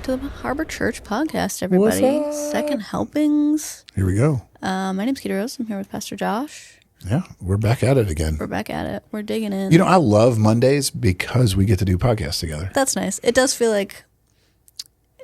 to the Harbor.Church podcast, everybody. Second helpings. Here we go. My name's Keita Rose. I'm here with Pastor Josh. Yeah, we're back at it again. We're back at it. We're digging in. You know, I love Mondays because we get to do podcasts together. That's nice. It does feel like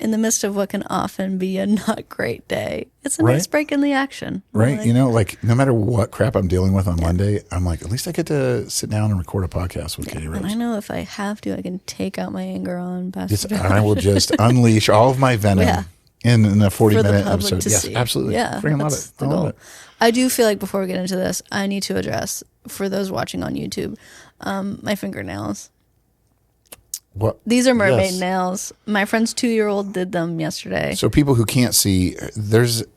in the midst of what can often be a not great day, it's a nice break in the action. Right. Like, you know, like no matter what crap I'm dealing with on Monday, I'm like, at least I get to sit down and record a podcast with Keita Rose. And I know if I have to, I can take out my anger on Pastor Josh. I will just unleash all of my venom in a 40-minute episode. Yes, see. absolutely. Yeah, freaking love that's it. the goal. I do feel like before we get into this, I need to address, for those watching on YouTube, my fingernails. What? These are mermaid nails. My friend's 2-year-old did them yesterday. So people who can't see,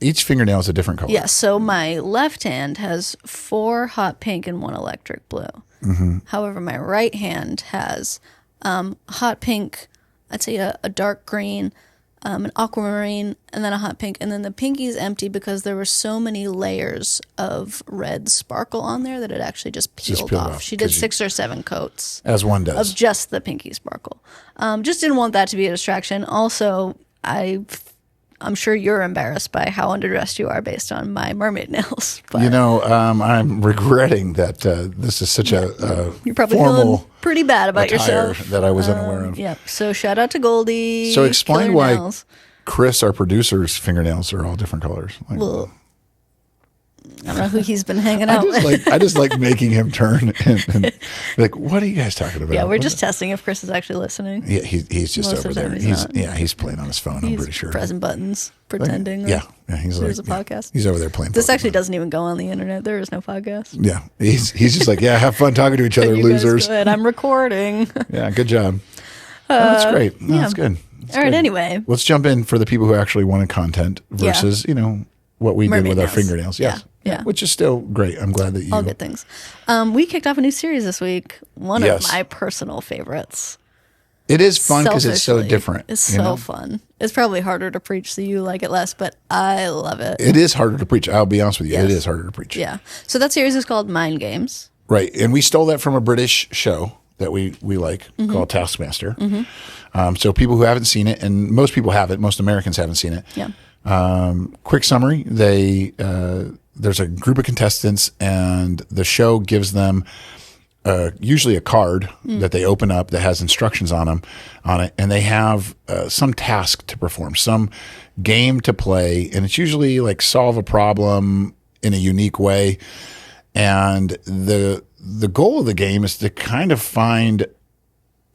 each fingernail is a different color. Yeah, so my left hand has 4 hot pink and 1 electric blue. Mm-hmm. However, my right hand has hot pink, I'd say a dark green, an aquamarine, and then a hot pink. And then the pinky's empty because there were so many layers of red sparkle on there that it actually just peeled off. She did 6 or 7 coats. As one does. Of just the pinky sparkle. Just didn't want that to be a distraction. Also, I'm sure you're embarrassed by how underdressed you are based on my mermaid nails. But you know, I'm regretting that this is such a you're probably formal feeling pretty bad about yourself. That I was unaware of. Yeah. So shout out to Goldie. So explain why nails. Chris, our producer's fingernails are all different colors. Like, well, I don't know who he's been hanging out with. I just like making him turn and be like, what are you guys talking about? Yeah, we're just testing if Chris is actually listening. Yeah, he's just Most over there. He's playing on his phone. I'm pretty sure. Pressing buttons, pretending. Yeah, he's there's a podcast. He's over there playing. This actually doesn't even go on the internet. There is no podcast. Yeah, he's just like, have fun talking to each other, losers. Good. I'm recording. Yeah, good job. That's great. No, that's good. All right. Anyway, let's jump in for the people who actually wanted content versus what we did with our fingernails. Yes. Yeah. Which is still great. I'm glad that you... All good things. We kicked off a new series this week. One of my personal favorites. It is fun because it's so different. It's so fun. It's probably harder to preach, so you like it less, but I love it. It is harder to preach. I'll be honest with you. Yes. It is harder to preach. Yeah. So that series is called Mind Games. Right. And we stole that from a British show that we like called Taskmaster. Mm-hmm. So people who haven't seen it, and most people haven't, most Americans haven't seen it. Yeah. Quick summary. There's a group of contestants, and the show gives them usually a card that they open up that has instructions on it, and they have some task to perform, some game to play, and it's usually like solve a problem in a unique way. And the goal of the game is to kind of find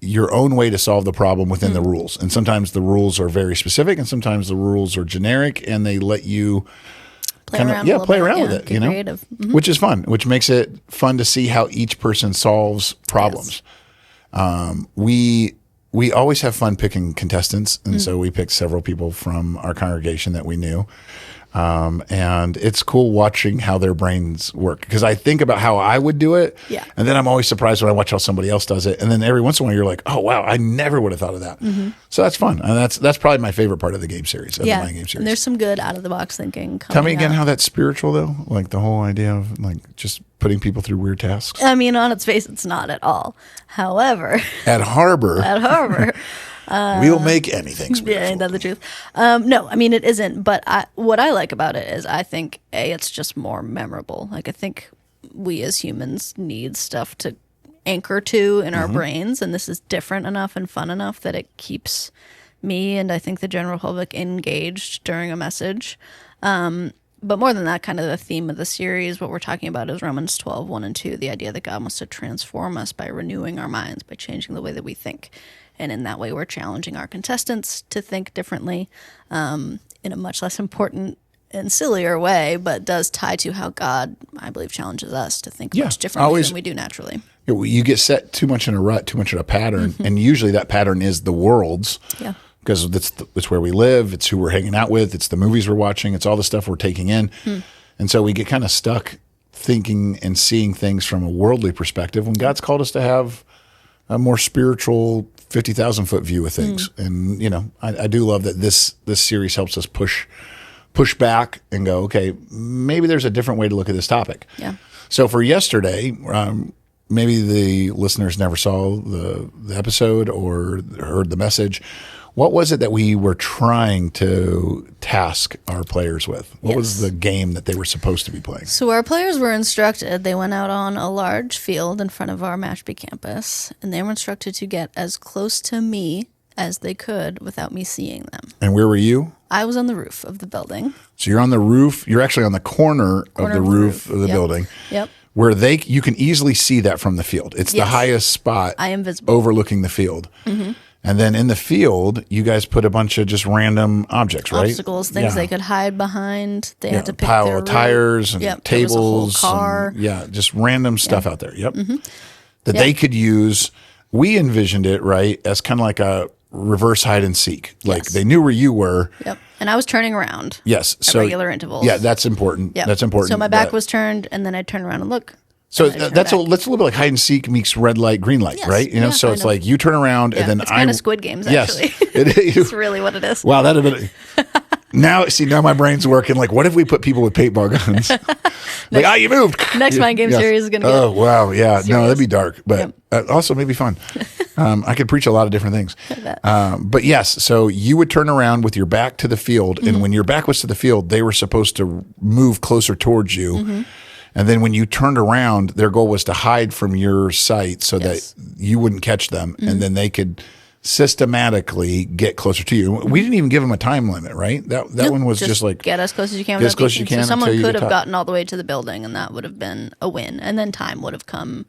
your own way to solve the problem within the rules. And sometimes the rules are very specific, and sometimes the rules are generic, and they let you play around with it, creative. Mm-hmm. Which is fun, which makes it fun to see how each person solves problems. Yes. We always have fun picking contestants, and so we picked several people from our congregation that we knew. And it's cool watching how their brains work, because I think about how I would do it. Yeah. And then I'm always surprised when I watch how somebody else does it. And then every once in a while you're like, oh wow, I never would have thought of that. Mm-hmm. So that's fun. And that's probably my favorite part of the game series. The Mind Game series. And there's some good out of the box thinking. Tell me again how that's spiritual though. Like the whole idea of like just putting people through weird tasks. I mean, on its face, it's not at all. However, at Harbor, we'll make anything spiritual. Yeah, ain't that the truth? No, I mean, it isn't. But what I like about it is I think, it's just more memorable. Like, I think we as humans need stuff to anchor to in our brains. And this is different enough and fun enough that it keeps me and I think the general public engaged during a message. But more than that, kind of the theme of the series, what we're talking about is Romans 12, 1 and 2, the idea that God wants to transform us by renewing our minds, by changing the way that we think. And in that way, we're challenging our contestants to think differently in a much less important and sillier way, but does tie to how God, I believe, challenges us to think much differently than we do naturally. You get set too much in a rut, too much in a pattern, and usually that pattern is the world's. Yeah. Because it's where we live, it's who we're hanging out with, it's the movies we're watching, it's all the stuff we're taking in. And so we get kind of stuck thinking and seeing things from a worldly perspective when God's called us to have a more spiritual 50,000-foot view of things. And, I do love that this series helps us push back and go, okay, maybe there's a different way to look at this topic. Yeah. So for yesterday, maybe the listeners never saw the episode or heard the message. What was it that we were trying to task our players with? What was the game that they were supposed to be playing? So our players were instructed, they went out on a large field in front of our Mashpee campus, and they were instructed to get as close to me as they could without me seeing them. And where were you? I was on the roof of the building. So you're on the roof. You're actually on the corner of the roof of the building. Yep. Where you can easily see that from the field. It's the highest spot. I am visible. Overlooking the field. Mm-hmm. And then in the field, you guys put a bunch of just random objects, right? Obstacles, things they could hide behind. They had to pick pile their of tires and tables. There was a whole car. And, just random stuff out there. Yep. Mm-hmm. That they could use. We envisioned it, right, as kind of like a reverse hide and seek. Like they knew where you were. Yep. And I was turning around. Yes. At regular intervals. Yeah, that's important. Yep. That's important. So my back was turned, and then I'd turn around and look. So that's a little bit like hide and seek meets red light, green light, right? You know, so it's like you turn around and then it's kind of Squid Games, actually. Yes, it's really what it is. Wow, that'd have been. Now my brain's working. Like, what if we put people with paintball guns? Like, you moved. Next mind game series is going to be. Oh, wow. Yeah. Serious. No, that'd be dark, but also maybe fun. I could preach a lot of different things. But yes, so you would turn around with your back to the field. Mm-hmm. And when your back was to the field, they were supposed to move closer towards you. Mm-hmm. And then when you turned around, their goal was to hide from your sight so that you wouldn't catch them. Mm-hmm. And then they could systematically get closer to you. We didn't even give them a time limit, right? That one was just like get as close as you can. Get as close as you can. So someone could have gotten all the way to the building, and that would have been a win. And then time would have come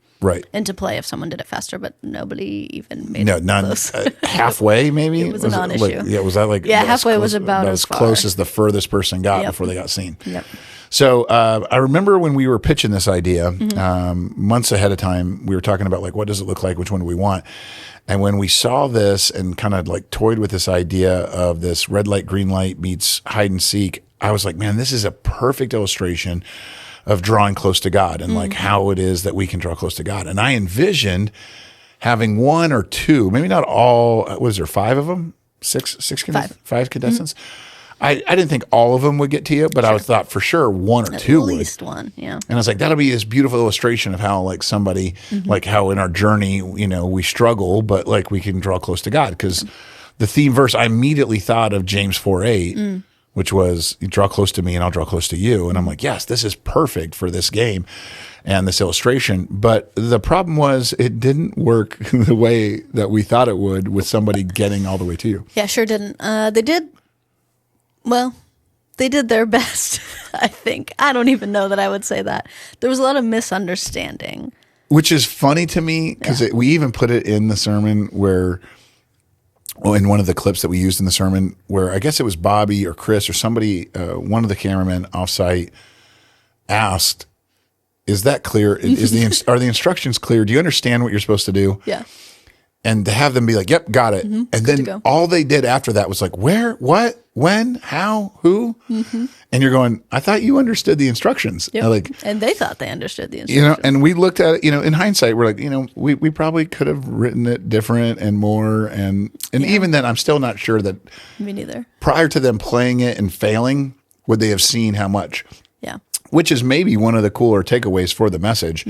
into play if someone did it faster. But nobody even made it close. Halfway, maybe it was a non-issue. Was that like halfway was about as close as the furthest person got before they got seen. Yep. So I remember when we were pitching this idea months ahead of time, we were talking about like what does it look like, which one do we want. And when we saw this and kind of like toyed with this idea of this red light, green light meets hide and seek, I was like, man, this is a perfect illustration of drawing close to God and like how it is that we can draw close to God. And I envisioned having one or two, maybe not all, was there 5 of them? Five contestants? I didn't think all of them would get to you, but I thought for sure one or two would. At least one, yeah. And I was like, that'll be this beautiful illustration of how like somebody, like how in our journey, you know, we struggle, but like we can draw close to God. Because the theme verse, I immediately thought of James 4:8, which was, you draw close to me and I'll draw close to you. And I'm like, yes, this is perfect for this game and this illustration. But the problem was it didn't work the way that we thought it would with somebody getting all the way to you. Yeah, sure didn't. They did their best, I think. I don't even know that I would say that. There was a lot of misunderstanding. Which is funny to me because we even put it in the sermon where, in one of the clips that we used in the sermon, where I guess it was Bobby or Chris or somebody, one of the cameramen offsite asked, is that clear? Are the instructions clear? Do you understand what you're supposed to do? Yeah. And to have them be like, yep, got it. And then all they did after that was like, where, what, when, how, who? And you're going, I thought you understood the instructions. Yep. And they thought they understood the instructions. You know, and we looked at it, you know, in hindsight, we're like, you know, we probably could have written it different and more. And even then, I'm still not sure that. Me neither. Prior to them playing it and failing, would they have seen how much? Yeah. Which is maybe one of the cooler takeaways for the message.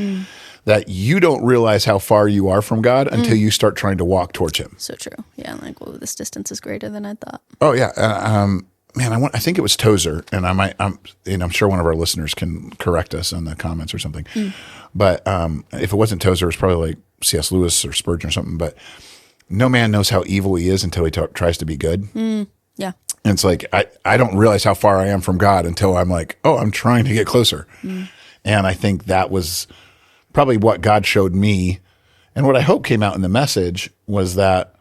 That you don't realize how far you are from God until you start trying to walk towards Him. So true. Yeah, like, well, this distance is greater than I thought. Oh yeah, man. I think it was Tozer, and I'm sure one of our listeners can correct us in the comments or something. But if it wasn't Tozer, it was probably like C.S. Lewis or Spurgeon or something. But no man knows how evil he is until he tries to be good. Yeah. And it's like I don't realize how far I am from God until I'm like, oh, I'm trying to get closer. And I think that was probably what God showed me, and what I hope came out in the message was that,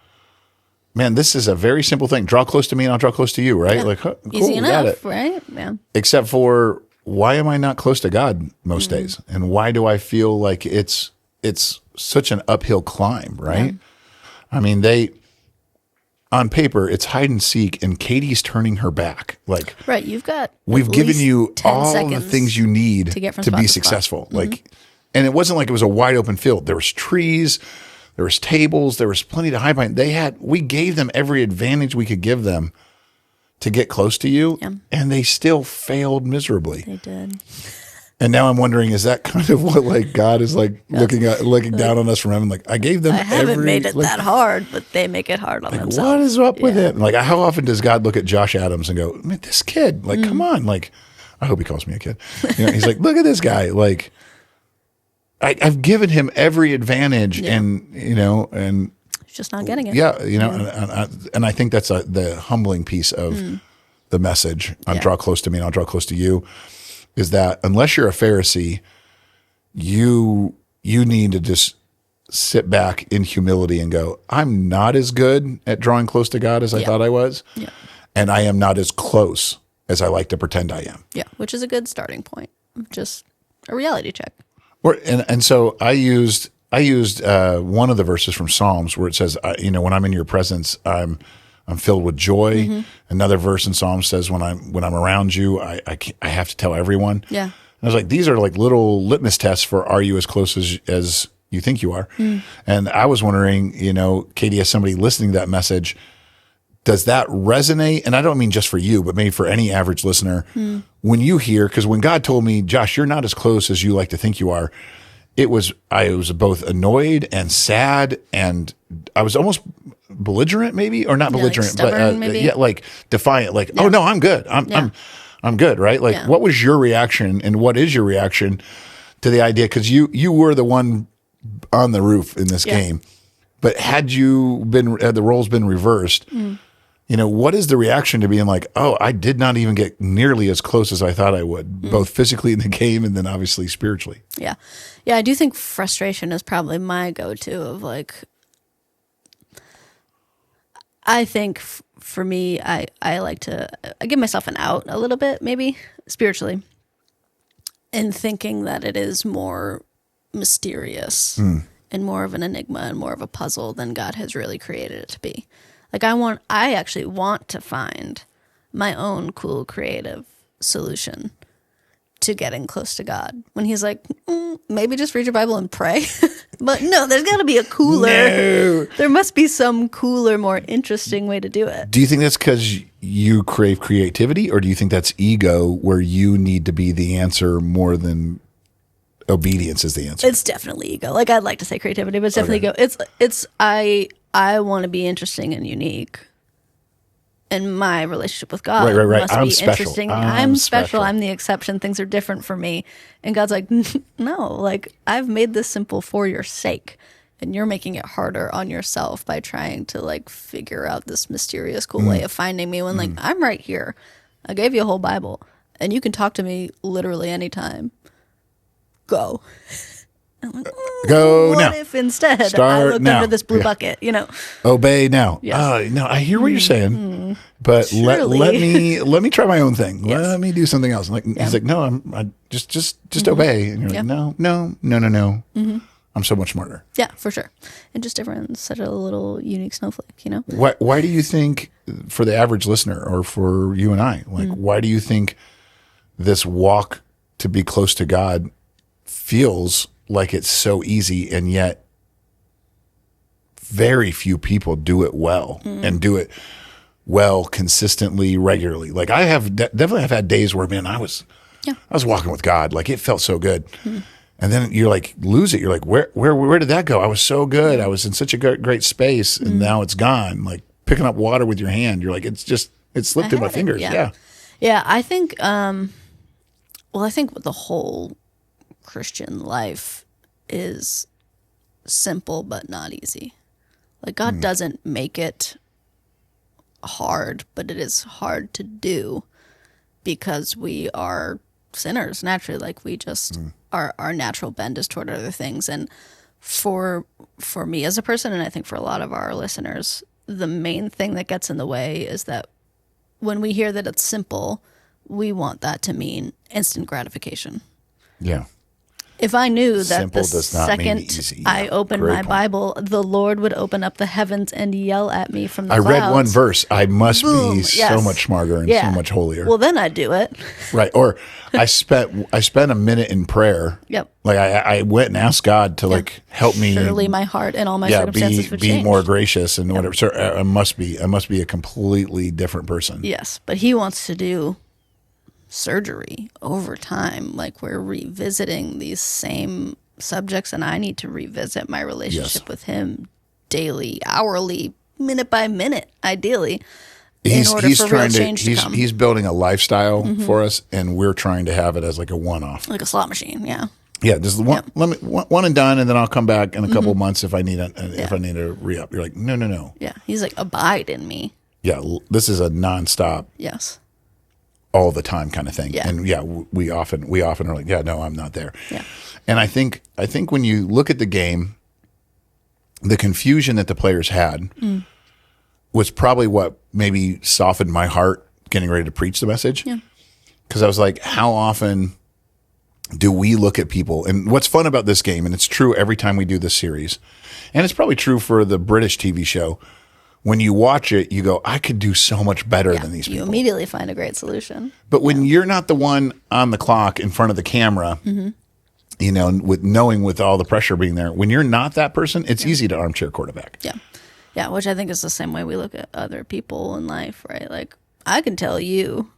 man, this is a very simple thing. Draw close to me and I'll draw close to you, right? Yeah. Like, cool, easy enough, got it. Right? Yeah. Except for, why am I not close to God most days? And why do I feel like it's such an uphill climb, right? Yeah. I mean, on paper, it's hide and seek, and Katie's turning her back. Like, right, we've given you all the things you need to be successful. Like, and it wasn't like it was a wide open field. There was trees, there was tables, there was plenty to hide behind. We gave them every advantage we could give them to get close to you, and they still failed miserably. They did. And now I'm wondering, is that kind of what like God is like looking down on us from heaven? Like I gave them. I haven't made it like, that hard, but they make it hard on themselves. What is up with it? Like how often does God look at Josh Adams and go, "Man, this kid, like, come on, like." I hope he calls me a kid. You know, he's like, look at this guy. Like, I've given him every advantage, and and he's just not getting it. Yeah, and I think that's the humbling piece of the message on "Draw Close to Me, and I'll draw close to you," is that unless you're a Pharisee, you need to just sit back in humility and go, I'm not as good at drawing close to God as I thought I was, and I am not as close as I like to pretend I am. Yeah, which is a good starting point. Just a reality check. And so I used one of the verses from Psalms where it says, when I'm in your presence, I'm filled with joy. Mm-hmm. Another verse in Psalms says, when I'm around you, I have to tell everyone. Yeah. And I was like, these are like little litmus tests for are you as close as you think you are? Mm. And I was wondering, Katie, as somebody listening to that message, does that resonate? And I don't mean just for you, but maybe for any average listener. When you hear, because when God told me, Josh, you're not as close as you like to think you are, I was both annoyed and sad, and I was almost belligerent, maybe, or not belligerent, like stubborn, but maybe? like defiant, like, oh no, I'm good. I'm good, right? Like, what was your reaction, and what is your reaction to the idea? Because you were the one on the roof in this game, but had the roles been reversed? What is the reaction to being like, oh, I did not even get nearly as close as I thought I would, both physically in the game and then obviously spiritually? Yeah. Yeah, I do think frustration is probably my go-to of like, I think for me, I like to I give myself an out a little bit, maybe spiritually, in thinking that it is more mysterious and more of an enigma and more of a puzzle than God has really created it to be. Like I actually want to find my own cool, creative solution to getting close to God. When he's like, maybe just read your Bible and pray. But no, there's got to be a cooler. No. There must be some cooler, more interesting way to do it. Do you think that's because you crave creativity, or do you think that's ego, where you need to be the answer more than obedience is the answer? It's definitely ego. Like I'd like to say creativity, but it's definitely ego. It's I want to be interesting and unique. And my relationship with God right. must I'm be special. interesting. I'm special. I'm the exception. Things are different for me. And God's like, no, like I've made this simple for your sake. And you're making it harder on yourself by trying to like figure out this mysterious, cool way of finding me when like I'm right here. I gave you a whole Bible and you can talk to me literally anytime. Go. I'm like, go what now. What if instead Start I looked now. under this blue bucket, Obey now. Yes. No, I hear what you're saying, but let me try my own thing. Yes. Let me do something else. Like he's like, no, I just obey, and you're like, no. Mm-hmm. I'm so much smarter. Yeah, for sure, and just everyone's such a little unique snowflake, Why do you think, for the average listener, or for you and I, like, why do you think this walk to be close to God feels like it's so easy, and yet very few people do it well and do it well consistently, regularly? Like I have definitely have had days where, man, I was walking with God, like it felt so good, and then you're like lose it. You're like, where did that go? I was so good. I was in such a great space, and now it's gone. Like picking up water with your hand, you're like, it slipped through my fingers. Yeah. I think, I think the whole Christian life is simple but not easy. Like God doesn't make it hard, but it is hard to do because we are sinners naturally. Like we just our natural bend is toward other things. And for me as a person, and I think for a lot of our listeners, the main thing that gets in the way is that when we hear that it's simple, we want that to mean instant gratification. Yeah. If I knew that Simple the does not mean second easy. I opened Great my point. Bible, the Lord would open up the heavens and yell at me from the I clouds. read one verse. I must Boom. be so Yes. much smarter and so much holier. Well, then I'd do it. Right. Or I spent a minute in prayer. Yep. Like I went and asked God to like help me. Surely my heart and all my circumstances would be change. more gracious and whatever. So I must be a completely different person. Yes, but He wants to do surgery over time. Like, we're revisiting these same subjects, and I need to revisit my relationship with him daily, hourly, minute by minute, ideally, in order for real change to come. He's building a lifestyle for us, and we're trying to have it as like a one-off. Like a slot machine, yeah. Yeah, just one and done, and then I'll come back in a couple months if I need if I need to re-up. You're like, no. Yeah, he's like, abide in me. Yeah, this is a nonstop, Yes, all the time kind of thing. Yeah. And we often are like, yeah, no, I'm not there. Yeah. And I think when you look at the game, the confusion that the players had was probably what maybe softened my heart getting ready to preach the message. Yeah. Because I was like, how often do we look at people? And what's fun about this game, and it's true every time we do this series, and it's probably true for the British TV show, when you watch it, you go, I could do so much better than these people. You immediately find a great solution. But when you're not the one on the clock in front of the camera, you know, with all the pressure being there, when you're not that person, it's easy to armchair quarterback. Yeah. Yeah, which I think is the same way we look at other people in life, right? Like, I can tell you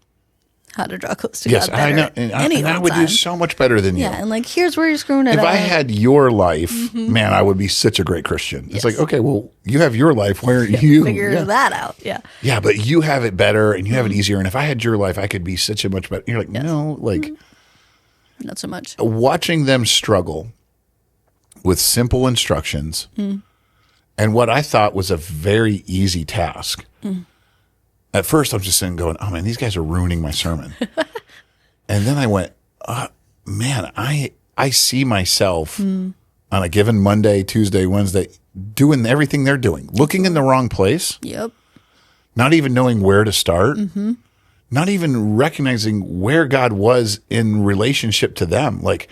how to draw close to God better. I know. And I would do so much better than you. Yeah, and like, here's where you're screwing it up. If I had your life, man, I would be such a great Christian. It's like, okay, well, you have your life where you figure that out. Yeah. Yeah, but you have it better and you have it easier. And if I had your life, I could be such a much better. You're like, no, like, not so much. Watching them struggle with simple instructions and what I thought was a very easy task. At first, I'm just sitting going, oh, man, these guys are ruining my sermon. And then I went, man, I see myself on a given Monday, Tuesday, Wednesday, doing everything they're doing, looking in the wrong place. Yep. Not even knowing where to start. Not even recognizing where God was in relationship to them. Like,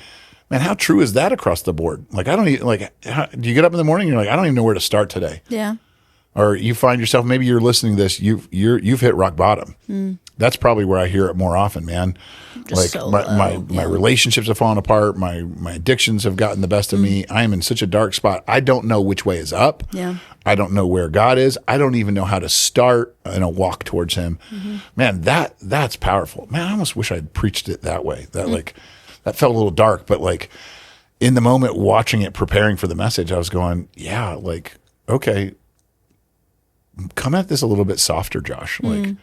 man, how true is that across the board? Like, I don't even, like, do you get up in the morning and you're like, I don't even know where to start today? Yeah. Or you find yourself, maybe you're listening to this, you've hit rock bottom. That's probably where I hear it more often, man. Just like so my relationships have fallen apart. My addictions have gotten the best of me. I am in such a dark spot. I don't know which way is up. Yeah. I don't know where God is. I don't even know how to start in a walk towards Him. Man, that's powerful. Man, I almost wish I'd preached it that way. That like that felt a little dark, but like in the moment watching it, preparing for the message, I was going, yeah, like, okay, come at this a little bit softer, Josh. Like,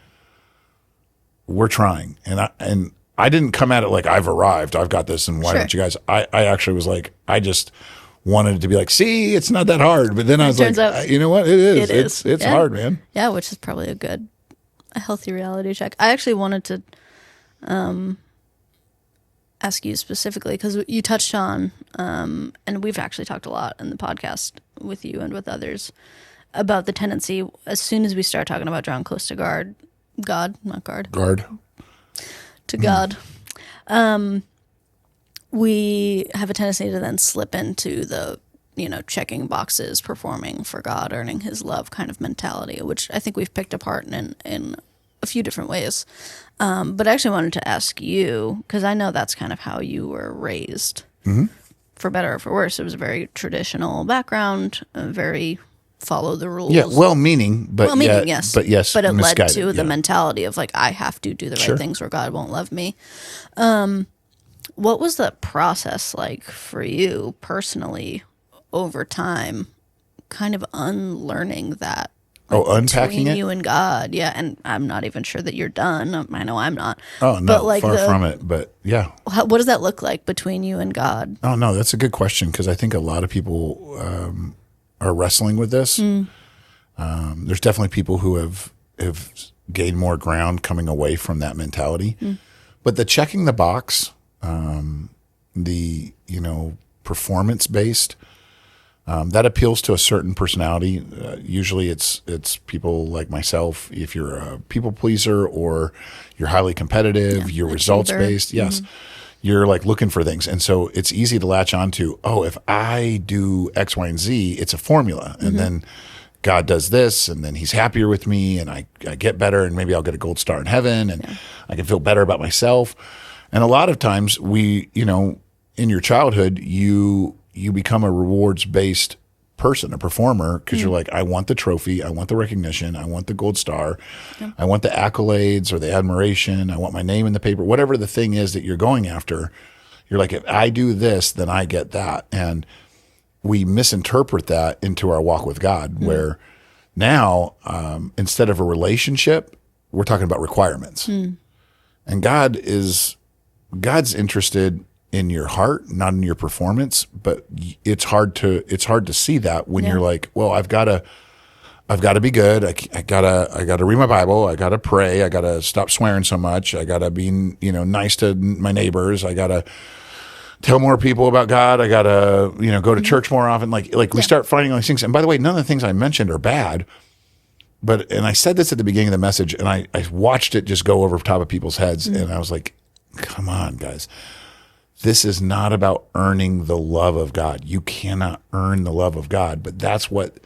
we're trying. And I didn't come at it like I've arrived, I've got this, and why don't you guys? I actually was like, I just wanted it to be like, see, it's not that hard. But then I was like, you know what? It is. It's hard, man. Yeah, which is probably a healthy reality check. I actually wanted to ask you specifically, because you touched on, and we've actually talked a lot in the podcast with you and with others about the tendency, as soon as we start talking about drawing close to God, to God, we have a tendency to then slip into the, checking boxes, performing for God, earning His love kind of mentality, which I think we've picked apart in a few different ways. But I actually wanted to ask you, because I know that's kind of how you were raised, for better or for worse. It was a very traditional background, very follow the rules. Yeah, well-meaning, yes. But yes, but it led to the mentality of like, I have to do the right things or God won't love me. What was the process like for you personally over time, kind of unlearning that? Like, unpacking it? You and God, yeah. And I'm not even sure that you're done. I know I'm not. Oh, no, but like far from it. But yeah. What does that look like between you and God? Oh, no, that's a good question, because I think a lot of people are wrestling with this. There's definitely people who have gained more ground coming away from that mentality. But the checking the box, the performance-based, that appeals to a certain personality. Usually it's people like myself. If you're a people pleaser or you're highly competitive, you're results based. Yes. You're like looking for things. And so it's easy to latch onto, if I do X, Y, and Z, it's a formula. And then God does this, and then He's happier with me, and I get better, and maybe I'll get a gold star in heaven, and I can feel better about myself. And a lot of times in your childhood, you become a rewards-based person, a performer, because you're like, I want the trophy, I want the recognition, I want the gold star, I want the accolades or the admiration, I want my name in the paper, whatever the thing is that you're going after. You're like, if I do this, then I get that. And we misinterpret that into our walk with God, where now, instead of a relationship, we're talking about requirements. And God's interested in your heart, not in your performance. But it's hard to see that when you're like, well, I've got to be good. I gotta read my Bible. I gotta pray. I gotta stop swearing so much. I gotta be nice to my neighbors. I gotta tell more people about God. I gotta go to church more often. Like we start finding all these things. And by the way, none of the things I mentioned are bad. And I said this at the beginning of the message, and I watched it just go over top of people's heads, and I was like, come on, guys. This is not about earning the love of God. You cannot earn the love of God, but that's what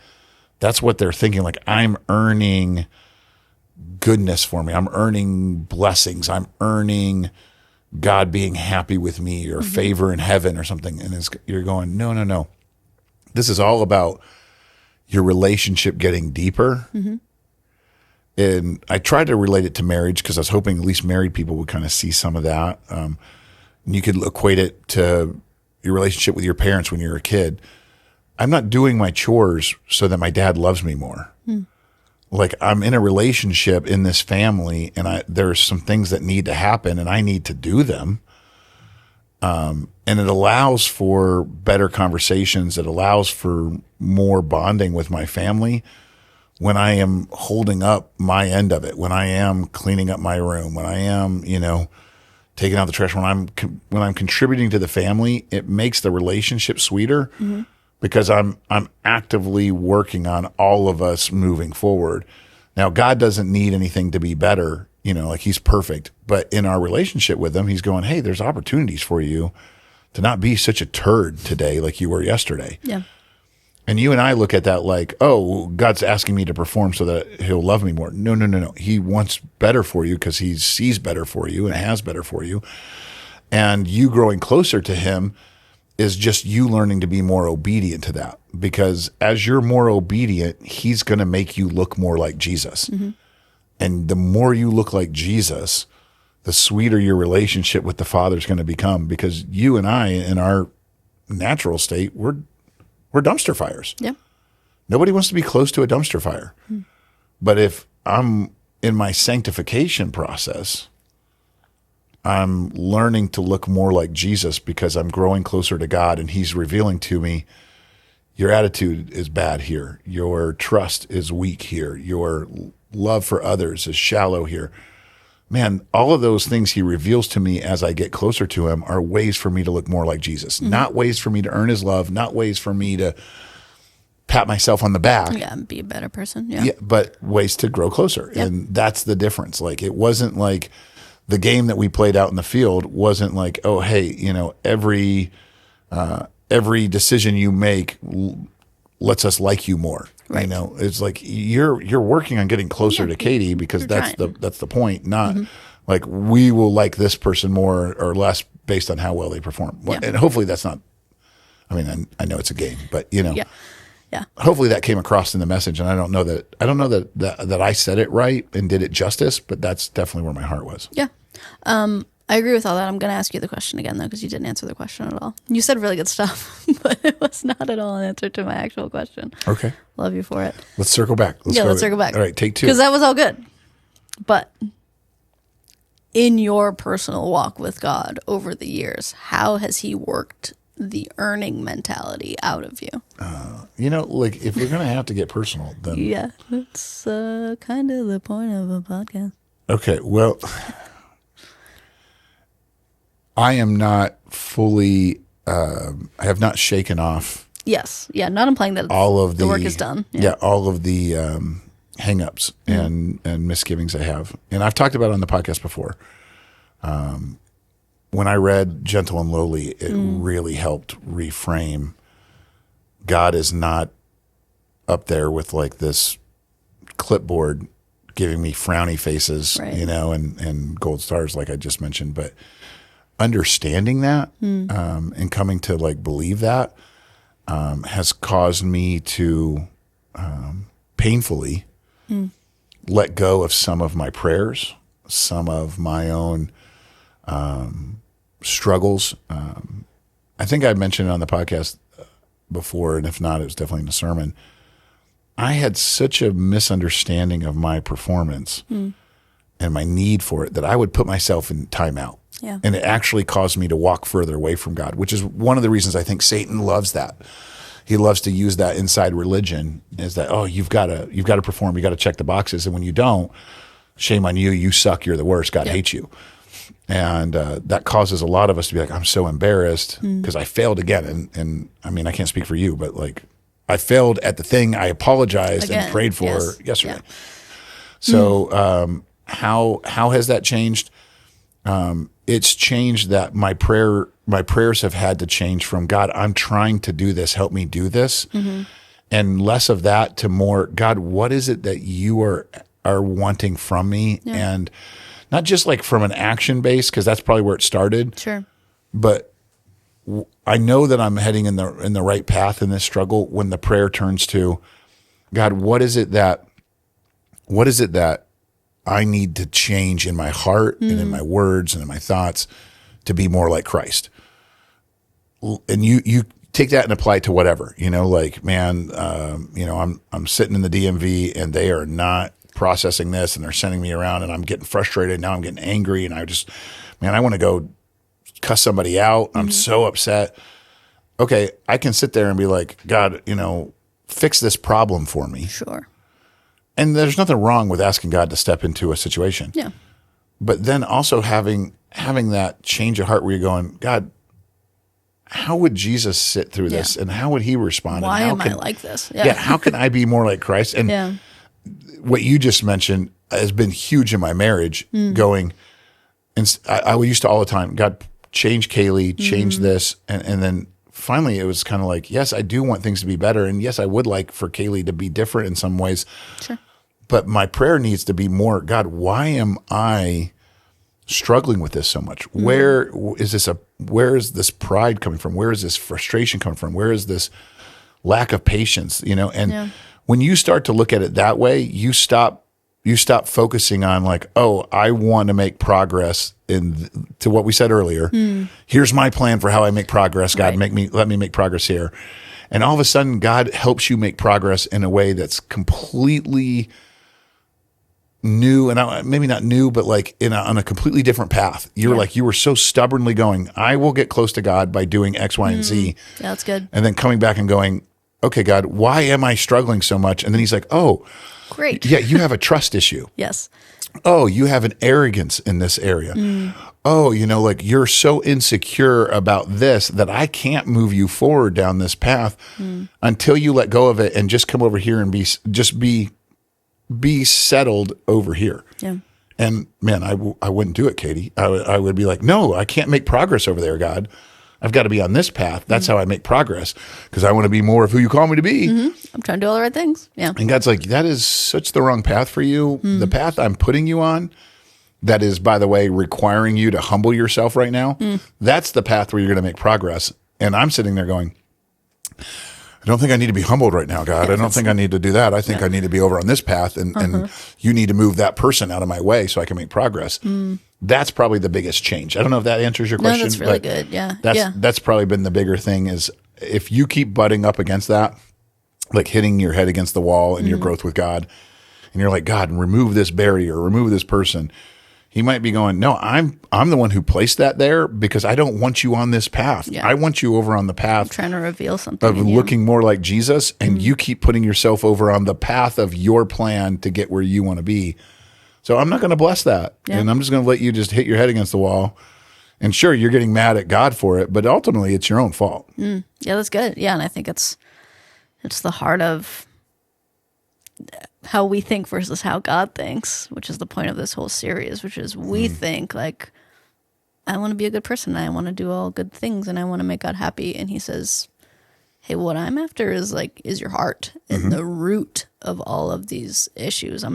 they're thinking. Like, I'm earning goodness for me. I'm earning blessings. I'm earning God being happy with me or favor in heaven or something. And you're going, no. This is all about your relationship getting deeper. And I tried to relate it to marriage because I was hoping at least married people would kind of see some of that. And you could equate it to your relationship with your parents when you're a kid. I'm not doing my chores so that my dad loves me more. Like, I'm in a relationship in this family, and there's some things that need to happen, and I need to do them. And it allows for better conversations. It allows for more bonding with my family when I am holding up my end of it, when I am cleaning up my room, when I am, taking out the trash, when I'm contributing to the family. It makes the relationship sweeter. Because I'm actively working on all of us moving forward. Now, God doesn't need anything to be better, like he's perfect. But in our relationship with him, he's going, hey, there's opportunities for you to not be such a turd today like you were yesterday. Yeah. And you and I look at that like, oh, God's asking me to perform so that he'll love me more. No. He wants better for you because he sees better for you and has better for you. And you growing closer to him is just you learning to be more obedient to that, because as you're more obedient, he's going to make you look more like Jesus. And the more you look like Jesus, the sweeter your relationship with the Father is going to become, because you and I, in our natural state, we're dumpster fires. Yeah. Nobody wants to be close to a dumpster fire. But if I'm in my sanctification process, I'm learning to look more like Jesus because I'm growing closer to God, and he's revealing to me, your attitude is bad here. Your trust is weak here. Your love for others is shallow here. Man, all of those things he reveals to me as I get closer to him are ways for me to look more like Jesus, not ways for me to earn his love, not ways for me to pat myself on the back. Yeah, be a better person. Yeah, but ways to grow closer. Yep. And that's the difference. Like, it wasn't like the game that we played out in the field wasn't like, oh, hey, every decision you make lets us like you more. Right. It's like you're working on getting closer to Katie, because that's the point. Not like we will like this person more or less based on how well they perform. And hopefully that's not. I mean, I know it's a game, but Yeah. Hopefully that came across in the message, and I don't know that I said it right and did it justice, but that's definitely where my heart was. Yeah. I agree with all that. I'm going to ask you the question again, though, because you didn't answer the question at all. You said really good stuff, but it was not at all an answer to my actual question. Okay. Love you for it. Let's circle back. Let's circle back. All right, take 2. Because that was all good. But in your personal walk with God over the years, how has he worked the earning mentality out of you? Like, if we're going to have to get personal, then... Yeah, that's kind of the point of a podcast. Okay, well, I am not fully... I have not shaken off... Yes, yeah, not implying that all of the work is done. Yeah, all of the hang-ups and misgivings I have. And I've talked about it on the podcast before. When I read Gentle and Lowly, it really helped reframe. God is not up there with like this clipboard giving me frowny faces, right. And gold stars like I just mentioned. But understanding that and coming to like believe that, has caused me to painfully let go of some of my prayers, some of my own struggles. I think I mentioned it on the podcast before, and if not, it was definitely in the sermon. I had such a misunderstanding of my performance and my need for it that I would put myself in timeout. Yeah. And it actually caused me to walk further away from God, which is one of the reasons I think Satan loves that. He loves to use that inside religion, is that, oh, you've got to perform, you got to check the boxes, and when you don't, shame on you, you suck, you're the worst, God hates you. And that causes a lot of us to be like, I'm so embarrassed because I failed again. And I mean, I can't speak for you, but like, I failed at the thing I apologized and prayed for yesterday. Yeah. So how has that changed? It's changed that my prayers have had to change from, God, I'm trying to do this, help me do this, and less of that to more, God, what is it that you are wanting from me? And not just like from an action base, because that's probably where it started. Sure. But I know that I'm heading in the right path in this struggle when the prayer turns to, God, what is it that I need to change in my heart and in my words and in my thoughts to be more like Christ? And you take that and apply it to whatever, like, man, I'm sitting in the DMV and they are not processing this and they're sending me around and I'm getting frustrated. Now I'm getting angry and I want to go cuss somebody out. I'm so upset. Okay, I can sit there and be like, God, fix this problem for me. Sure. And there's nothing wrong with asking God to step into a situation. Yeah. But then also having that change of heart where you're going, God, how would Jesus sit through this and how would he respond? Why and am I like this? Yeah. How can I be more like Christ? And what you just mentioned has been huge in my marriage, going, and I used to all the time, God, change Kaylee, change this. And then finally it was kind of like, yes, I do want things to be better. And yes, I would like for Kaylee to be different in some ways. Sure. But my prayer needs to be more, God, why am I struggling with this so much? Where is this pride coming from? Where is this frustration coming from? Where is this lack of patience? And when you start to look at it that way, you stop focusing on like, oh, I want to make progress to what we said earlier. Here's my plan for how I make progress. God, let me make progress here. And all of a sudden, God helps you make progress in a way that's completely new, and maybe not new, but like on a completely different path. You were so stubbornly going, I will get close to God by doing X, Y, and Z. Yeah, that's good. And then coming back and going, okay, God, why am I struggling so much? And then he's like, oh, great. Yeah, you have a trust issue. Yes. Oh, you have an arrogance in this area. Oh, like you're so insecure about this that I can't move you forward down this path until you let go of it and just come over here and be settled over here. Yeah. And man, I wouldn't do it, Katie. I would be like, no, I can't make progress over there, God. I've got to be on this path. That's how I make progress, because I want to be more of who you call me to be. I'm trying to do all the right things. Yeah. And God's like, that is such the wrong path for you. The path I'm putting you on, that is, by the way, requiring you to humble yourself right now. That's the path where you're going to make progress. And I'm sitting there going, I don't think I need to be humbled right now, God. I don't think I need to do that. I think I need to be over on this path, and you need to move that person out of my way so I can make progress. That's probably the biggest change. I don't know if that answers your question. No, that's really good. Yeah. That's probably been the bigger thing, is if you keep butting up against that, like hitting your head against the wall in your growth with God, and you're like, God, remove this barrier, remove this person. He might be going, no, I'm the one who placed that there because I don't want you on this path. Yeah. I want you over on the path. I'm trying to reveal something of looking more like Jesus, and you keep putting yourself over on the path of your plan to get where you want to be. So I'm not going to bless that. Yeah. And I'm just going to let you just hit your head against the wall. And sure, you're getting mad at God for it, but ultimately it's your own fault. Yeah, that's good. Yeah, and I think it's the heart of how we think versus how God thinks, which is the point of this whole series, which is we think like, I want to be a good person, and I want to do all good things, and I want to make God happy. And he says, hey, what I'm after is your heart and the root of all of these issues.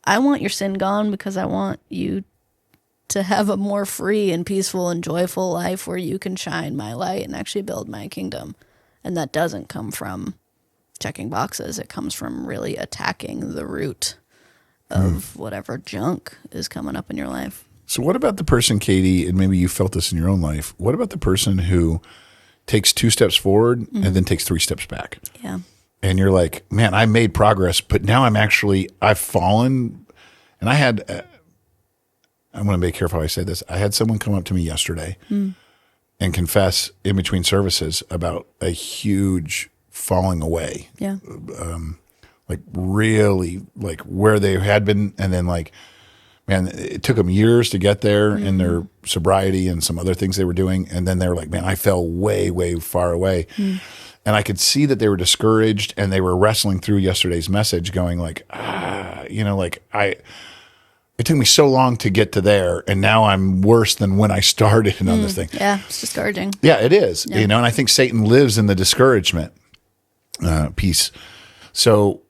I want your sin gone because I want you to have a more free and peaceful and joyful life where you can shine my light and actually build my kingdom. And that doesn't come from checking boxes. It comes from really attacking the root of whatever junk is coming up in your life. So what about the person, Katie, and maybe you felt this in your own life, what about the person who takes 2 steps forward and then takes 3 steps back? Yeah. And you're like, man, I made progress, but now I've fallen. And I'm going to be careful how I say this. I had someone come up to me yesterday and confess in between services about a huge falling away. Yeah. Like really like where they had been. And then like, man, it took them years to get there in their sobriety and some other things they were doing. And then they were like, man, I fell way, way far away. And I could see that they were discouraged and they were wrestling through yesterday's message going like, it took me so long to get to there. And now I'm worse than when I started on this thing. Yeah. It's discouraging. Yeah, it is. Yeah. And I think Satan lives in the discouragement piece. So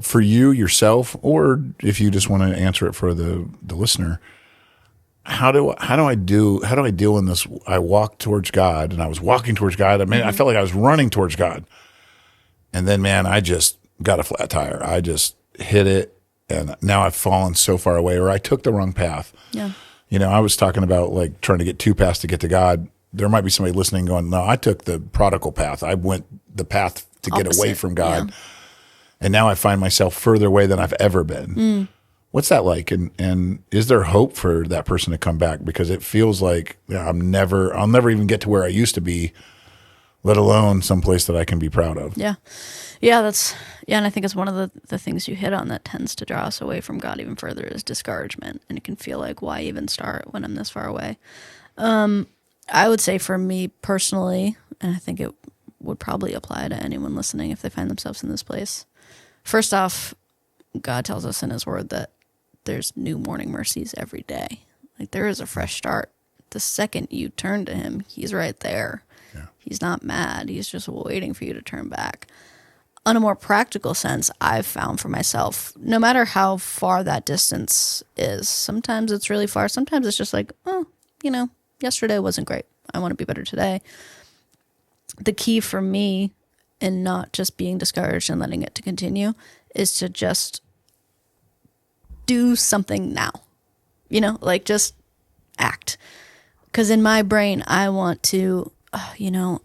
for you yourself, or if you just want to answer it for the listener, how do I deal in this? I walk towards God, and I was walking towards God. I mean, I felt like I was running towards God, and then, man, I just got a flat tire. I just hit it, and now I've fallen so far away, or I took the wrong path. Yeah. I was talking about like trying to get 2 paths to get to God. There might be somebody listening going, no, I took the prodigal path. I went the path to get away from God. Yeah. And now I find myself further away than I've ever been. What's that like? And is there hope for that person to come back? Because it feels like I'll never even get to where I used to be, let alone someplace that I can be proud of. Yeah. Yeah, and I think it's one of the things you hit on that tends to draw us away from God even further is discouragement. And it can feel like, why even start when I'm this far away? I would say for me personally, and I think it would probably apply to anyone listening if they find themselves in this place. First off, God tells us in his word that there's new morning mercies every day. Like there is a fresh start. The second you turn to him, he's right there. Yeah. He's not mad. He's just waiting for you to turn back. On a more practical sense, I've found for myself, no matter how far that distance is, sometimes it's really far. Sometimes it's just like, yesterday wasn't great. I want to be better today. The key for me in not just being discouraged and letting it to continue is to just do something now, like just act. Because in my brain, I want to,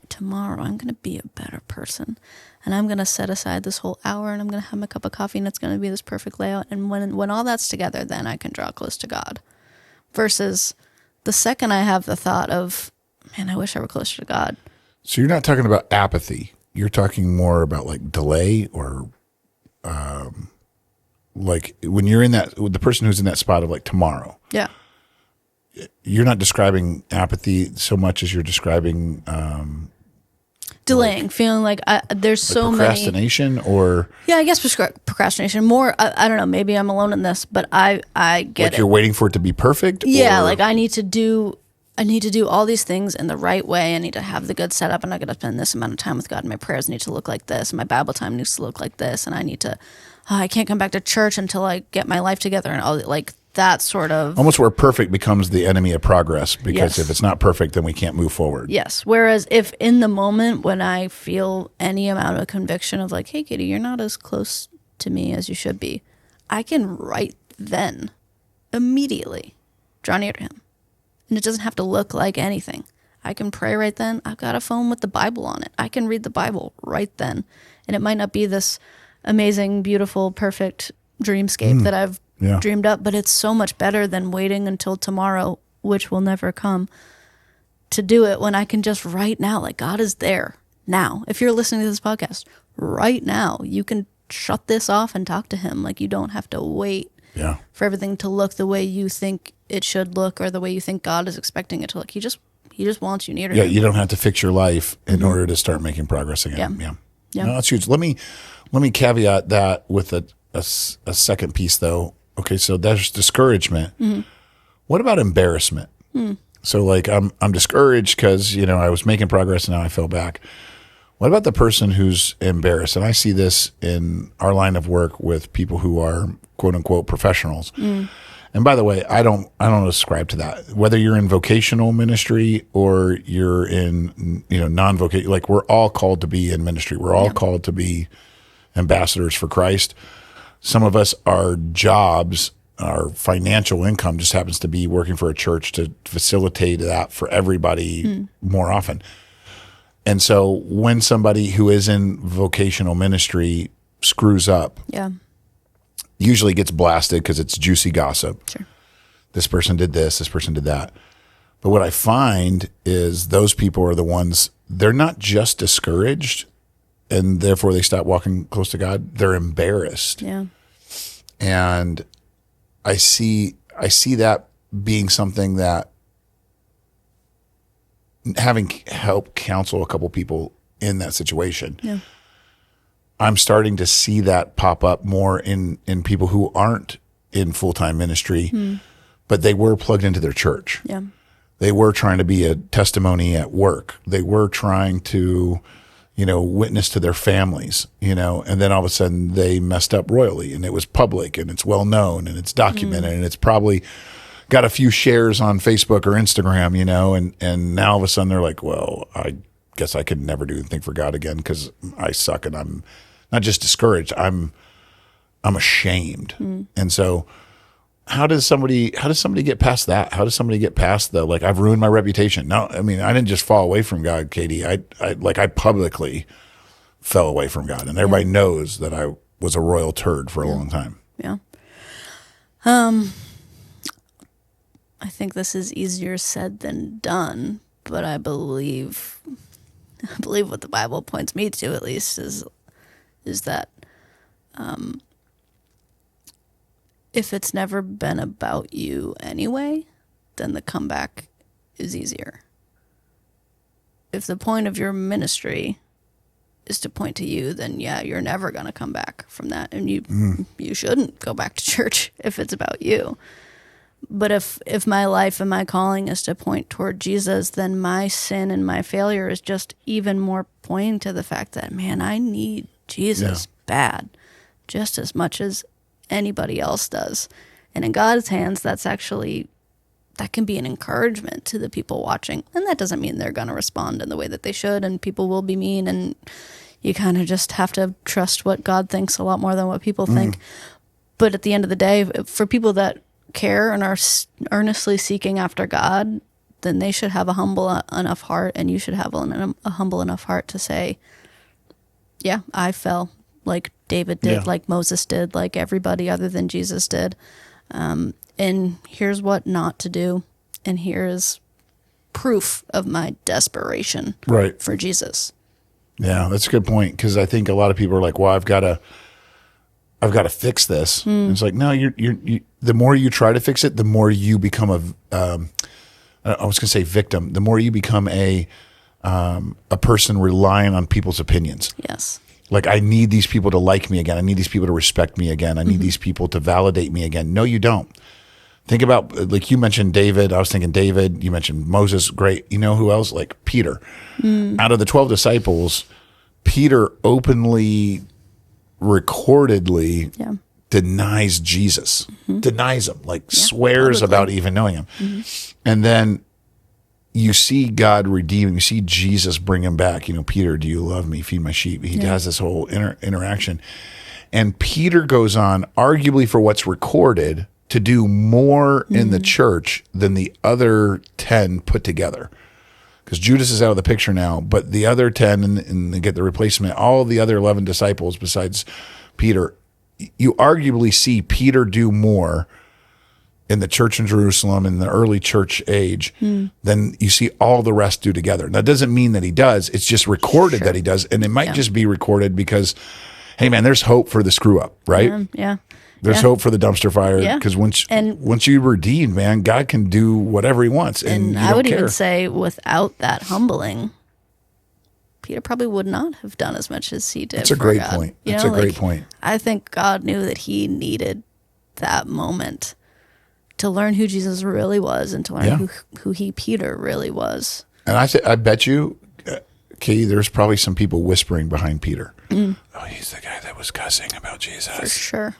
tomorrow I'm going to be a better person. And I'm going to set aside this whole hour and I'm going to have my cup of coffee and it's going to be this perfect layout. And when all that's together, then I can draw close to God. Versus the second I have the thought of, man, I wish I were closer to God. So you're not talking about apathy. You're talking more about like delay or like when you're in that, the person who's in that spot of like tomorrow. Yeah. You're not describing apathy so much as you're describing delaying, feeling like there's so many procrastination or I guess procrastination. More, I don't know. Maybe I'm alone in this, but I get like it. You're waiting for it to be perfect. Yeah, like I need to do all these things in the right way. I need to have the good setup, and I got to spend this amount of time with God. And my prayers need to look like this, and my Bible time needs to look like this, and I need to. I can't come back to church until I get my life together, and all like that sort of almost where perfect becomes the enemy of progress. Because if it's not perfect, then we can't move forward. Yes. Whereas if in the moment when I feel any amount of conviction of like, hey, Katie, you're not as close to me as you should be, I can right then, immediately, draw near to him. And it doesn't have to look like anything. I can pray right then. I've got a phone with the Bible on it. I can read the Bible right then. And it might not be this amazing, beautiful, perfect dreamscape that I've dreamed up, but it's so much better than waiting until tomorrow, which will never come, to do it when I can just right now, like God is there now. If you're listening to this podcast right now, you can shut this off and talk to him. Like you don't have to wait for everything to look the way you think it should look or the way you think God is expecting it to look. He just wants you near to him. Yeah, you don't have to fix your life in order to start making progress again. Yeah. No, that's huge. Let me caveat that with a second piece though. Okay, so there's discouragement. What about embarrassment? So like I'm discouraged because I was making progress and now I fell back. What about the person who's embarrassed? And I see this in our line of work with people who are quote unquote professionals. And by the way, I don't ascribe to that. Whether you're in vocational ministry or you're in, non-vocational, like we're all called to be in ministry. We're all called to be ambassadors for Christ. Some of us, our jobs, our financial income just happens to be working for a church to facilitate that for everybody more often. And so when somebody who is in vocational ministry screws up, usually gets blasted because it's juicy gossip. Sure. This person did this, this person did that. But what I find is those people are the ones, they're not just discouraged and therefore they stop walking close to God. They're embarrassed. Yeah. And I see that being something that, having helped counsel a couple people in that situation, I'm starting to see that pop up more in people who aren't in full-time ministry, but they were plugged into their church. Yeah. They were trying to be a testimony at work. They were trying to, witness to their families, and then all of a sudden they messed up royally, and it was public and it's well known and it's documented and it's probably got a few shares on Facebook or Instagram, and now all of a sudden they're like, well, I guess I could never do anything for God again because I suck and I'm not just discouraged, I'm ashamed. And so how does somebody get past that? How does somebody get past the, like, I've ruined my reputation? No, I mean, I didn't just fall away from God, Katie. I publicly fell away from God, and everybody knows that I was a royal turd for a long time. Yeah. I think this is easier said than done, but I believe what the Bible points me to, at least, is that if it's never been about you anyway, then the comeback is easier. If the point of your ministry is to point to you, then you're never going to come back from that, and you shouldn't go back to church if it's about you. But if my life and my calling is to point toward Jesus, then my sin and my failure is just even more pointing to the fact that, man, I need Jesus bad, just as much as anybody else does. And in God's hands, that can be an encouragement to the people watching. And that doesn't mean they're going to respond in the way that they should, and people will be mean, and you kind of just have to trust what God thinks a lot more than what people think. But at the end of the day, for people that care and are earnestly seeking after God, then they should have a humble enough heart, and you should have a humble enough heart to say, yeah, I fell like David did, like Moses did, like everybody other than Jesus did. And here's what not to do. And here's proof of my desperation for Jesus. Yeah, that's a good point. Because I think a lot of people are like, well, I've got to fix this. And it's like, no, you the more you try to fix it, the more you become I was going to say victim. The more you become a person relying on people's opinions. Yes. Like, I need these people to like me again. I need these people to respect me again. I need these people to validate me again. No, you don't. Think about, like, you mentioned David. I was thinking David. You mentioned Moses. Great. You know who else? Like Peter. Out of the 12 disciples, Peter openly, recordedly denies Jesus. Denies him. Like, swears about even knowing him. And then you see God redeem him. You see Jesus bring him back. Peter, do you love me? Feed my sheep. He has this whole interaction. And Peter goes on, arguably for what's recorded, to do more in the church than the other 10 put together. Because Judas is out of the picture now, but the other 10, and they get the replacement, all of the other 11 disciples besides Peter, you arguably see Peter do more in the church in Jerusalem in the early church age than you see all the rest do together. That doesn't mean that he does. It's just recorded that he does. And it might just be recorded because, hey, man, there's hope for the screw up, right? There's hope for the dumpster fire, because once you redeem, man, God can do whatever he wants. And I would even say without that humbling, Peter probably would not have done as much as he did. That's a great point. That's a great point. I think God knew that he needed that moment to learn who Jesus really was and to learn who Peter really was. And I bet you, Katie, there's probably some people whispering behind Peter. Oh, he's the guy that was cussing about Jesus. For sure.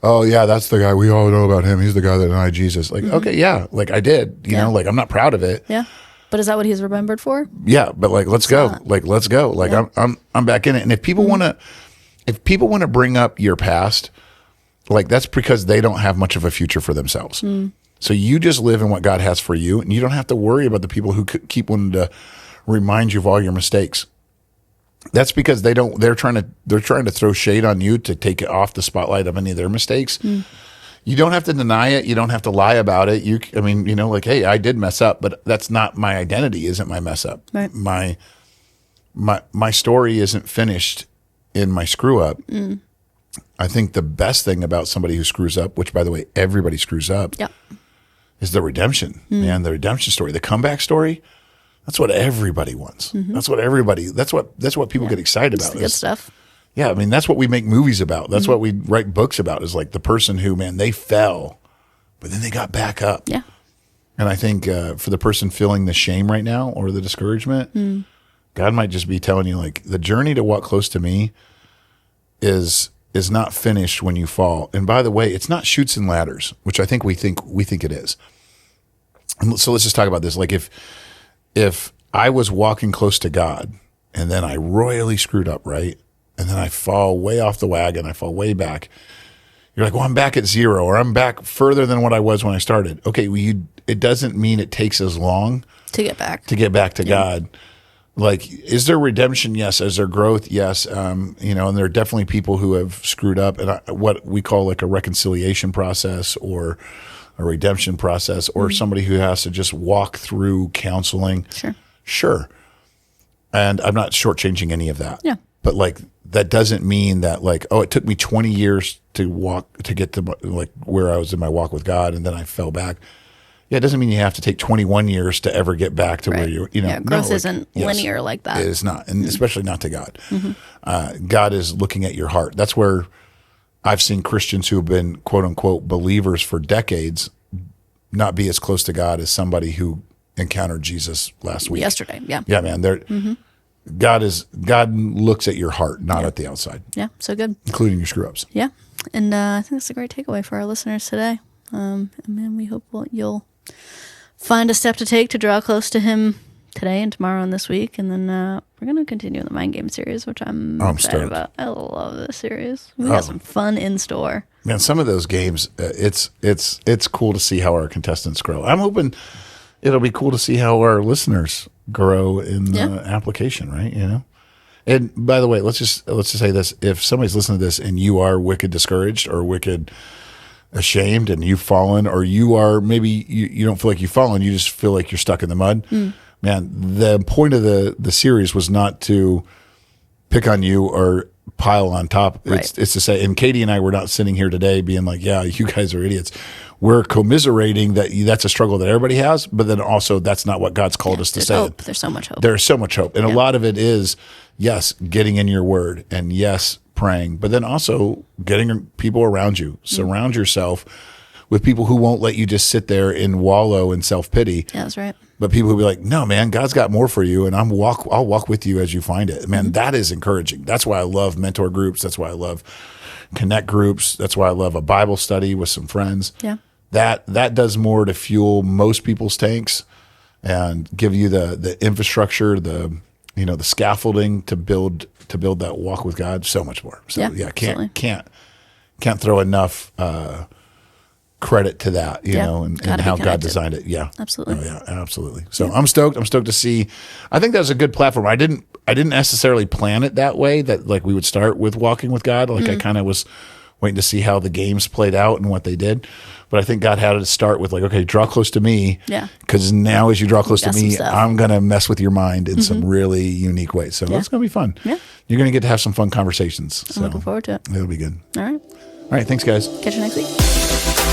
oh yeah, that's the guy we all know about him. He's the guy that denied Jesus. Like, okay, yeah, like I did, you know, like I'm not proud of it. Yeah. But is that what he's remembered for? Yeah, but like let's go. not. Like let's go. Like I'm back in it. And if people want to bring up your past, like that's because they don't have much of a future for themselves. So you just live in what God has for you, and you don't have to worry about the people who keep wanting to remind you of all your mistakes. That's because they don't. They're trying to throw shade on you to take it off the spotlight of any of their mistakes. You don't have to deny it. You don't have to lie about it. I mean, you know, like, hey, I did mess up, but that's not my identity. Isn't my mess up? Right. My story isn't finished in my screw up. I think the best thing about somebody who screws up, which by the way, everybody screws up, is the redemption. Man, the redemption story, the comeback story. That's what everybody wants. That's what everybody. That's what people get excited about. It's the good stuff. Yeah, I mean, that's what we make movies about. That's what we write books about, is like the person who, man, they fell, but then they got back up. Yeah. And I think for the person feeling the shame right now or the discouragement, God might just be telling you, like, the journey to walk close to me is not finished when you fall. And by the way, it's not chutes and ladders, which I think we think it is. And so let's just talk about this. Like if I was walking close to God and then I royally screwed up, right? And then I fall way off the wagon, I fall way back. You're like, well, I'm back at zero, or I'm back further than what I was when I started. Okay, well, it doesn't mean it takes as long To get back to God. Like, is there redemption? Yes. Is there growth? Yes. You know, and there are definitely people who have screwed up, and what we call like a reconciliation process or a redemption process, or somebody who has to just walk through counseling. Sure. And I'm not shortchanging any of that. Yeah. But like, that doesn't mean that like, oh, it took me 20 years to get to like where I was in my walk with God, and then I fell back. Yeah, it doesn't mean you have to take 21 years to ever get back to where you know. Yeah, growth isn't linear like that. It is not, and especially not to God. God is looking at your heart. That's where I've seen Christians who have been quote unquote believers for decades not be as close to God as somebody who encountered Jesus last week. Yesterday, yeah. Yeah, man. God looks at your heart, not at the outside. Yeah, so good. Including your screw ups. Yeah. And I think that's a great takeaway for our listeners today. And man, we hope you'll find a step to take to draw close to him today and tomorrow and this week. And then we're going to continue the Mind Game series, which I'm excited stoked about. I love this series. We got some fun in store. Man, some of those games, it's cool to see how our contestants grow. I'm hoping it'll be cool to see how our listeners grow in the application, right? You know. And by the way, let's just say this: if somebody's listening to this and you are wicked discouraged or wicked ashamed, and you've fallen, or you are maybe you don't feel like you've fallen, you just feel like you're stuck in the mud. Man, the point of the series was not to pick on you or pile on top. Right. It's to say, and Katie and I were not sitting here today being like, yeah, you guys are idiots. We're commiserating that's a struggle that everybody has, but then also that's not what God's called us to say. Hope. There's so much hope. There's so much hope. And a lot of it is, yes, getting in your word, and yes, praying, but then also getting people around you. Surround yourself with people who won't let you just sit there and wallow in self-pity. Yeah, that's right. But people who be like, no, man, God's got more for you, and I'll walk with you as you find it. Man, that is encouraging. That's why I love mentor groups. That's why I love connect groups. That's why I love a Bible study with some friends. Yeah. That does more to fuel most people's tanks and give you the infrastructure, the scaffolding to build that walk with God. So much more. So can't throw enough credit to that, you know, and how God designed it. Yeah, absolutely. Oh, yeah, absolutely. So I'm stoked. I'm stoked to see. I think that was a good platform. I didn't necessarily plan it that way, that like we would start with walking with God. Like I kind of was waiting to see how the games played out and what they did. But I think God had to start with like, okay, draw close to me. Yeah. Because now as you draw close to me, stuff. I'm going to mess with your mind in some really unique ways. So it's going to be fun. Yeah. You're going to get to have some fun conversations. I'm looking forward to it. It'll be good. All right. All right. Thanks, guys. Catch you next week.